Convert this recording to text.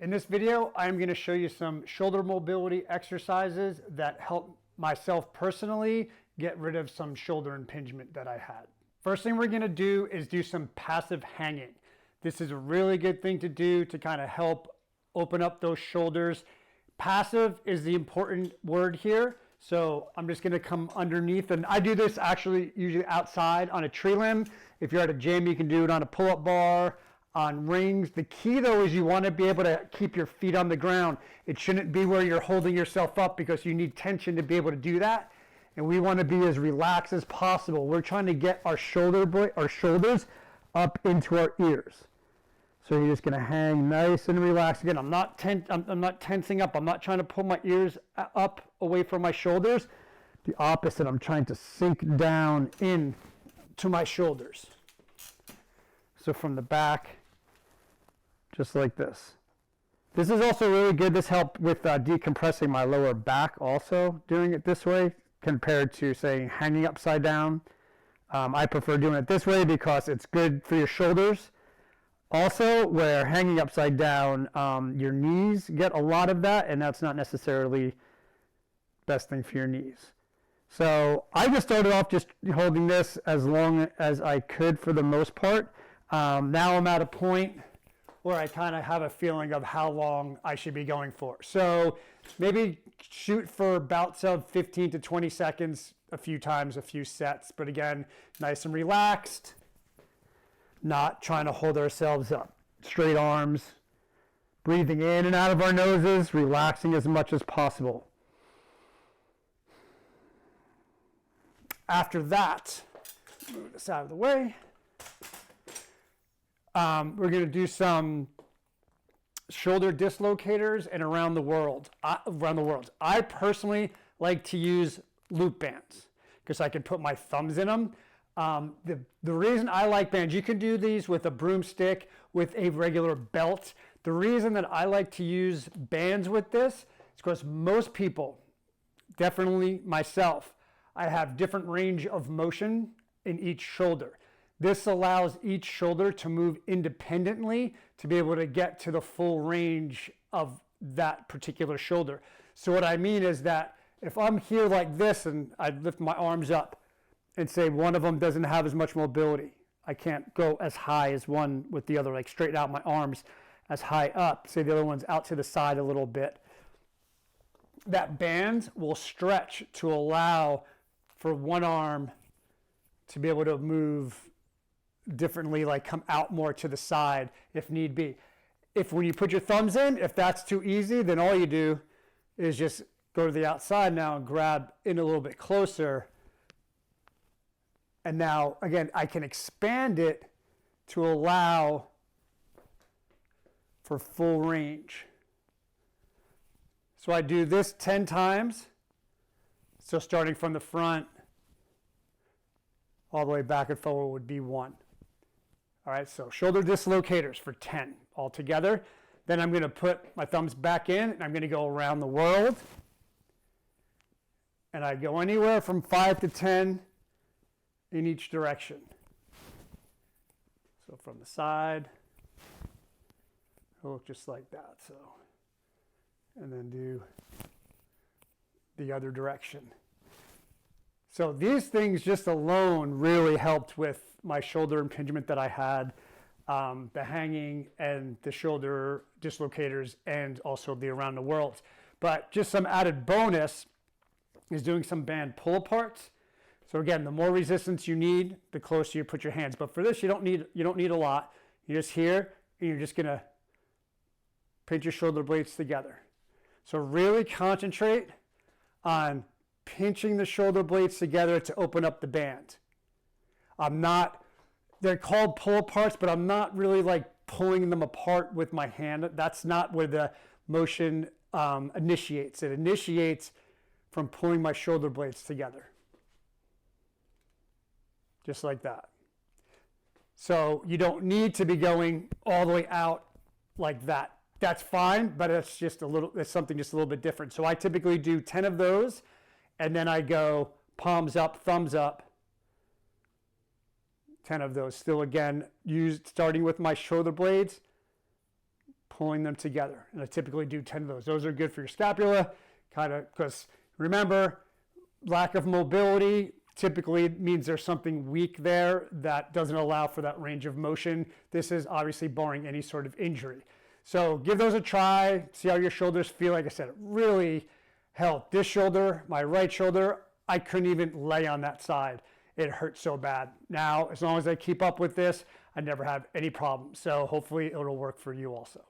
In this video, I'm going to show you some shoulder mobility exercises that help myself personally get rid of some shoulder impingement that I had. First thing we're going to do is do some passive hanging. This is a really good thing to do to kind of help open up those shoulders. Passive is the important word here. So I'm just going to come underneath, and I do this actually usually outside on a tree limb. If you're at a gym, you can do it on a pull-up bar, on rings. The key though is you want to be able to keep your feet on the ground. It shouldn't be where you're holding yourself up because you need tension to be able to do that. And we want to be as relaxed as possible. We're trying to get our shoulders up into our ears. So you're just going to hang nice and relaxed. Again, I'm not tensing up. I'm not trying to pull my ears up away from my shoulders. The opposite, I'm trying to sink down in to my shoulders. So from the back, just like this. This is also really good. This helped with decompressing my lower back also, doing it this way compared to, say, hanging upside down. I prefer doing it this way because it's good for your shoulders. Also, where hanging upside down, your knees get a lot of that, and that's not necessarily the best thing for your knees. So I just started off just holding this as long as I could for the most part. Now I'm at a point where I kind of have a feeling of how long I should be going for. So maybe shoot for bouts of 15 to 20 seconds, a few times, a few sets. But again, nice and relaxed, not trying to hold ourselves up. Straight arms, breathing in and out of our noses, relaxing as much as possible. After that, move this out of the way. We're going to do some shoulder dislocators and around the world. I personally like to use loop bands because I can put my thumbs in them. The reason I like bands, you can do these with a broomstick, with a regular belt. The reason that I like to use bands with this is because most people, definitely myself, I have different range of motion in each shoulder. This allows each shoulder to move independently to be able to get to the full range of that particular shoulder. So what I mean is that if I'm here like this and I lift my arms up and say one of them doesn't have as much mobility, I can't go as high as one with the other, like straighten out my arms as high up. Say the other one's out to the side a little bit. That band will stretch to allow for one arm to be able to move differently, like come out more to the side if need be. If when you put your thumbs in, if that's too easy, then all you do is just go to the outside now and grab in a little bit closer. And now, again, I can expand it to allow for full range. So I do this 10 times. So starting from the front, all the way back and forward would be 1. All right, so shoulder dislocators for 10 altogether. Then I'm going to put my thumbs back in, and I'm going to go around the world. And I go anywhere from 5 to 10 in each direction. So from the side, it'll look just like that. So, and then do the other direction. So these things just alone really helped with my shoulder impingement that I had, the hanging and the shoulder dislocators and also the around the world. But just some added bonus is doing some band pull aparts. So again, the more resistance you need, the closer you put your hands. But for this, you don't need a lot. You're just here and you're just gonna pinch your shoulder blades together. So really concentrate on pinching the shoulder blades together to open up the band. They're called pull aparts, but I'm not really like pulling them apart with my hand. That's not where the motion initiates. It initiates from pulling my shoulder blades together. Just like that. So you don't need to be going all the way out like that. That's fine, but it's something just a little bit different. So I typically do 10 of those, and then I go palms up, thumbs up, 10 of those. Still again, starting with my shoulder blades, pulling them together. And I typically do 10 of those. Those are good for your scapula, kind of, because remember, lack of mobility typically means there's something weak there that doesn't allow for that range of motion. This is obviously barring any sort of injury. So give those a try, see how your shoulders feel. Like I said, it really helped. This shoulder, my right shoulder, I couldn't even lay on that side. It hurt so bad. Now, as long as I keep up with this, I never have any problems. So hopefully it'll work for you also.